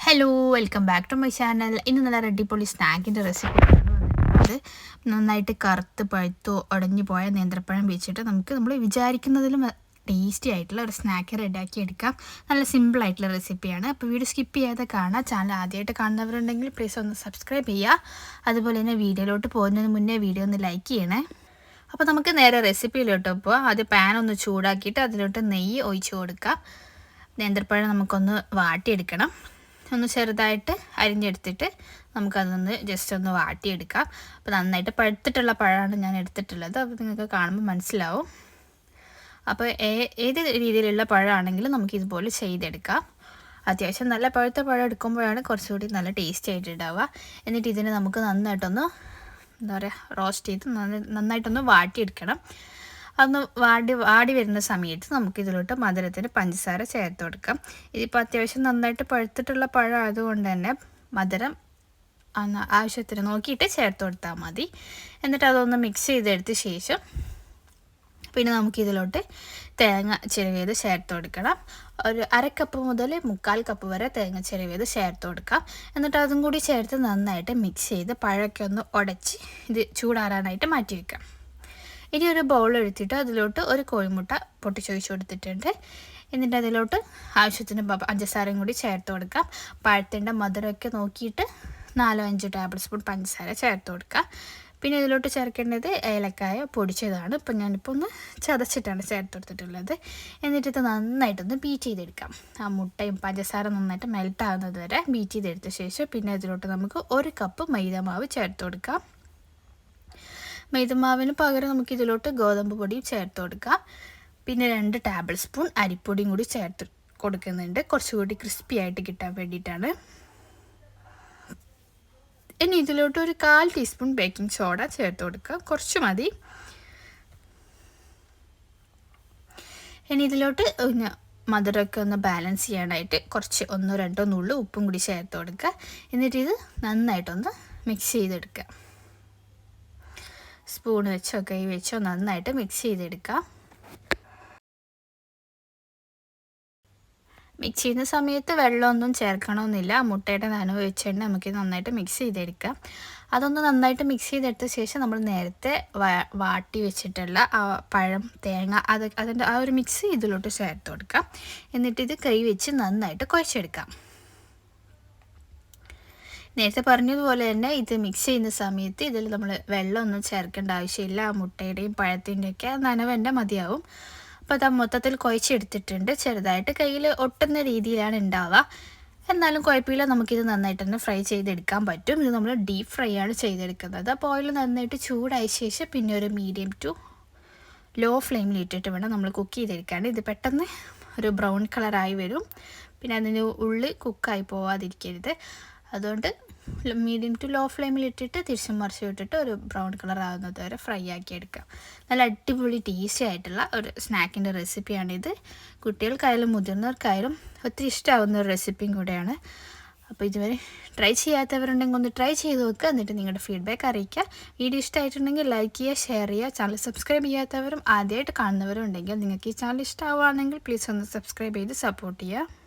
Hello, welcome back to my channel. ഇന്ന് നല്ല അടിപൊളി സ്നാക്കിൻ്റെ റെസിപ്പിയാണ് വന്നിട്ടുള്ളത്. നന്നായിട്ട് കറുത്ത് പഴുത്തോ ഉടഞ്ഞു പോയ നേന്ത്രപ്പഴം വെച്ചിട്ട് നമ്മൾ വിചാരിക്കുന്നതിലും ടേസ്റ്റി ആയിട്ടുള്ള ഒരു സ്നാക്ക് റെഡിയാക്കി എടുക്കാം. നല്ല സിമ്പിളായിട്ടുള്ള റെസിപ്പിയാണ്. അപ്പോൾ വീഡിയോ സ്കിപ്പ് ചെയ്യാതെ കാണാം. ചാനൽ ആദ്യമായിട്ട് കാണുന്നവരുണ്ടെങ്കിൽ പ്ലീസ് ഒന്ന് സബ്സ്ക്രൈബ് ചെയ്യുക. അതുപോലെ തന്നെ വീഡിയോയിലോട്ട് പോകുന്നതിന് മുന്നേ വീഡിയോ ഒന്ന് ലൈക്ക് ചെയ്യണേ. അപ്പോൾ നമുക്ക് നേരെ റെസിപ്പിയിലോട്ട് പോകാം. ആദ്യം പാൻ ഒന്ന് ചൂടാക്കിയിട്ട് അതിലോട്ട് നെയ്യ് ഒഴിച്ച് കൊടുക്കാം. നേന്ത്രപ്പഴം നമുക്കൊന്ന് വാട്ടിയെടുക്കണം. ഒന്ന് ചെറുതായിട്ട് അരിഞ്ഞെടുത്തിട്ട് നമുക്കതൊന്ന് ജസ്റ്റ് ഒന്ന് വാട്ടിയെടുക്കാം. അപ്പോൾ നന്നായിട്ട് പഴുത്തിട്ടുള്ള പഴമാണ് ഞാൻ എടുത്തിട്ടുള്ളത്. അപ്പോൾ നിങ്ങൾക്ക് കാണുമ്പോൾ മനസ്സിലാവും. അപ്പോൾ ഏത് രീതിയിലുള്ള പഴമാണെങ്കിലും നമുക്കിതുപോലെ ചെയ്തെടുക്കാം. അത്യാവശ്യം നല്ല പഴുത്ത പഴം എടുക്കുമ്പോഴാണ് കുറച്ചുകൂടി നല്ല ടേസ്റ്റ് ആയിട്ട് ഉണ്ടാവുക. എന്നിട്ട് ഇതിനെ നമുക്ക് നന്നായിട്ടൊന്ന് റോസ്റ്റ് ചെയ്ത് നന്നായിട്ടൊന്ന് വാട്ടിയെടുക്കണം. അതൊന്ന് വാടി വരുന്ന സമയത്ത് നമുക്കിതിലോട്ട് മധുരത്തിന് പഞ്ചസാര ചേർത്ത് കൊടുക്കാം. ഇതിപ്പോൾ അത്യാവശ്യം നന്നായിട്ട് പഴുത്തിട്ടുള്ള പഴം ആയതുകൊണ്ട് തന്നെ മധുരം ആവശ്യത്തിന് നോക്കിയിട്ട് ചേർത്ത് കൊടുത്താൽ മതി. എന്നിട്ട് അതൊന്ന് മിക്സ് ചെയ്തെടുത്ത ശേഷം പിന്നെ നമുക്കിതിലോട്ട് തേങ്ങ ചിരവിയത് ചേർത്ത് കൊടുക്കണം. ഒരു 1/2 കപ്പ് മുതൽ 1/4 കപ്പ് വരെ തേങ്ങ ചിരവിയത് ചേർത്ത് കൊടുക്കാം. എന്നിട്ട് അതും കൂടി ചേർത്ത് നന്നായിട്ട് മിക്സ് ചെയ്ത് പഴമൊക്കെ ഒന്ന് ഉടച്ച് ഇത് ചൂടാറാനായിട്ട് മാറ്റി വയ്ക്കാം. ഇനി ഒരു ബൗൾ എടുത്തിട്ട് അതിലോട്ട് ഒരു കോഴിമുട്ട പൊട്ടിച്ചൊഴിച്ച് കൊടുത്തിട്ടുണ്ട്. എന്നിട്ട് അതിലോട്ട് ആവശ്യത്തിന് പഞ്ചസാരയും കൂടി ചേർത്ത് കൊടുക്കാം. പഴത്തിൻ്റെ മധുരമൊക്കെ നോക്കിയിട്ട് 4-5 ടേബിൾ സ്പൂൺ പഞ്ചസാര ചേർത്ത് കൊടുക്കാം. പിന്നെ ഇതിലോട്ട് ചേർക്കേണ്ടത് ഏലക്കായ പൊടിച്ചതാണ്. ഇപ്പം ഞാനിപ്പോൾ ഒന്ന് ചതച്ചിട്ടാണ് ചേർത്ത് കൊടുത്തിട്ടുള്ളത്. എന്നിട്ട് ഇത് നന്നായിട്ടൊന്ന് ബീറ്റ് ചെയ്തെടുക്കാം. ആ മുട്ടയും പഞ്ചസാര നന്നായിട്ട് മെൽറ്റ് ആകുന്നത് വരെ ബീറ്റ് ചെയ്തെടുത്ത ശേഷം പിന്നെ ഇതിലോട്ട് നമുക്ക് 1 കപ്പ് മൈദമാവ് ചേർത്ത് കൊടുക്കാം. മൈദമാവിന് പകരം നമുക്ക് ഇതിലോട്ട് ഗോതമ്പ് പൊടിയും ചേർത്ത് കൊടുക്കാം. പിന്നെ 2 ടേബിൾ സ്പൂൺ അരിപ്പൊടിയും കൂടി ചേർത്ത് കൊടുക്കുന്നുണ്ട്, കുറച്ചുകൂടി ക്രിസ്പി ആയിട്ട് കിട്ടാൻ വേണ്ടിയിട്ടാണ്. ഇനി ഇതിലോട്ട് ഒരു 1/4 ടീസ്പൂൺ ബേക്കിംഗ് സോഡ ചേർത്ത് കൊടുക്കുക, കുറച്ച് മതി. ഇനി ഇതിലോട്ട് മധുരമൊക്കെ ഒന്ന് ബാലൻസ് ചെയ്യാനായിട്ട് കുറച്ച് 1-2 നുള്ളു ഉപ്പും കൂടി ചേർത്ത് കൊടുക്കുക. എന്നിട്ട് ഇത് നന്നായിട്ടൊന്ന് മിക്സ് ചെയ്തെടുക്കുക. സ്പൂൺ വെച്ചോ കൈ വെച്ചോ നന്നായിട്ട് മിക്സ് ചെയ്തെടുക്കാം. മിക്സ് ചെയ്യുന്ന സമയത്ത് വെള്ളമൊന്നും ചേർക്കണമെന്നില്ല. മുട്ടയുടെ നനവ് വെച്ചുകൊണ്ട് നമുക്ക് നന്നായിട്ട് മിക്സ് ചെയ്തെടുക്കാം. അതൊന്ന് നന്നായിട്ട് മിക്സ് ചെയ്തെടുത്ത ശേഷം നമ്മൾ നേരത്തെ വാട്ടി വെച്ചിട്ടുള്ള ആ പഴം തേങ്ങ അതിൻ്റെ ആ ഒരു മിക്സ് ഇതിലോട്ട് ചേർത്ത് കൊടുക്കാം. എന്നിട്ട് ഇത് കൈ വെച്ച് നന്നായിട്ട് കുഴച്ചെടുക്കാം. നേരത്തെ പറഞ്ഞതുപോലെ തന്നെ ഇത് മിക്സ് ചെയ്യുന്ന സമയത്ത് ഇതിൽ നമ്മൾ വെള്ളമൊന്നും ചേർക്കേണ്ട ആവശ്യമില്ല. മുട്ടയുടെയും പഴത്തിൻ്റെയൊക്കെ നനവ് തന്നെ മതിയാവും. അപ്പോൾ അത് മൊത്തത്തിൽ കുഴച്ചെടുത്തിട്ടുണ്ട്. ചെറുതായിട്ട് കയ്യിൽ ഒട്ടുന്ന രീതിയിലാണ് ഉണ്ടാവുക. എന്നാലും കുഴപ്പമില്ല, നമുക്കിത് നന്നായിട്ട് തന്നെ ഫ്രൈ ചെയ്തെടുക്കാൻ പറ്റും. ഇത് നമ്മൾ ഡീപ്പ് ഫ്രൈ ആണ് ചെയ്തെടുക്കുന്നത്. അപ്പോൾ ഓയിൽ നന്നായിട്ട് ചൂടായ ശേഷം പിന്നെ ഒരു മീഡിയം ടു ലോ ഫ്ലെയിമിൽ ഇട്ടിട്ട് വേണം നമ്മൾ കുക്ക് ചെയ്തെടുക്കാൻ. ഇത് പെട്ടെന്ന് ഒരു ബ്രൗൺ കളറായി വരും. പിന്നെ അതിൻ്റെ ഉള്ളിൽ കുക്കായി പോവാതിരിക്കരുത്. അതുകൊണ്ട് മീഡിയം ടു ലോ ഫ്ലെയിമിൽ ഇട്ടിട്ട് തിരിച്ചും മറിച്ച് വിട്ടിട്ട് ഒരു ബ്രൗൺ കളർ ആകുന്നത് വരെ ഫ്രൈ ആക്കി എടുക്കാം. നല്ല അടിപൊളി ടേസ്റ്റി ആയിട്ടുള്ള ഒരു സ്നാക്കിൻ്റെ റെസിപ്പിയാണിത്. കുട്ടികൾക്കായാലും മുതിർന്നവർക്കായാലും ഒത്തിരി ഇഷ്ടമാവുന്ന ഒരു റെസിപ്പിയും കൂടെയാണ്. അപ്പോൾ ഇതുവരെ ട്രൈ ചെയ്യാത്തവരുണ്ടെങ്കിൽ ഒന്ന് ട്രൈ ചെയ്ത് നോക്കുക. എന്നിട്ട് നിങ്ങളുടെ ഫീഡ്ബാക്ക് അറിയിക്കുക. വീഡിയോ ഇഷ്ടമായിട്ടുണ്ടെങ്കിൽ ലൈക്ക് ചെയ്യുക, ഷെയർ ചെയ്യുക. ചാനൽ സബ്സ്ക്രൈബ് ചെയ്യാത്തവരും ആദ്യമായിട്ട് കാണുന്നവരും ഉണ്ടെങ്കിൽ നിങ്ങൾക്ക് ഈ ചാനൽ ഇഷ്ടമാവുകയാണെങ്കിൽ പ്ലീസ് ഒന്ന് സബ്സ്ക്രൈബ് ചെയ്ത് സപ്പോർട്ട് ചെയ്യുക.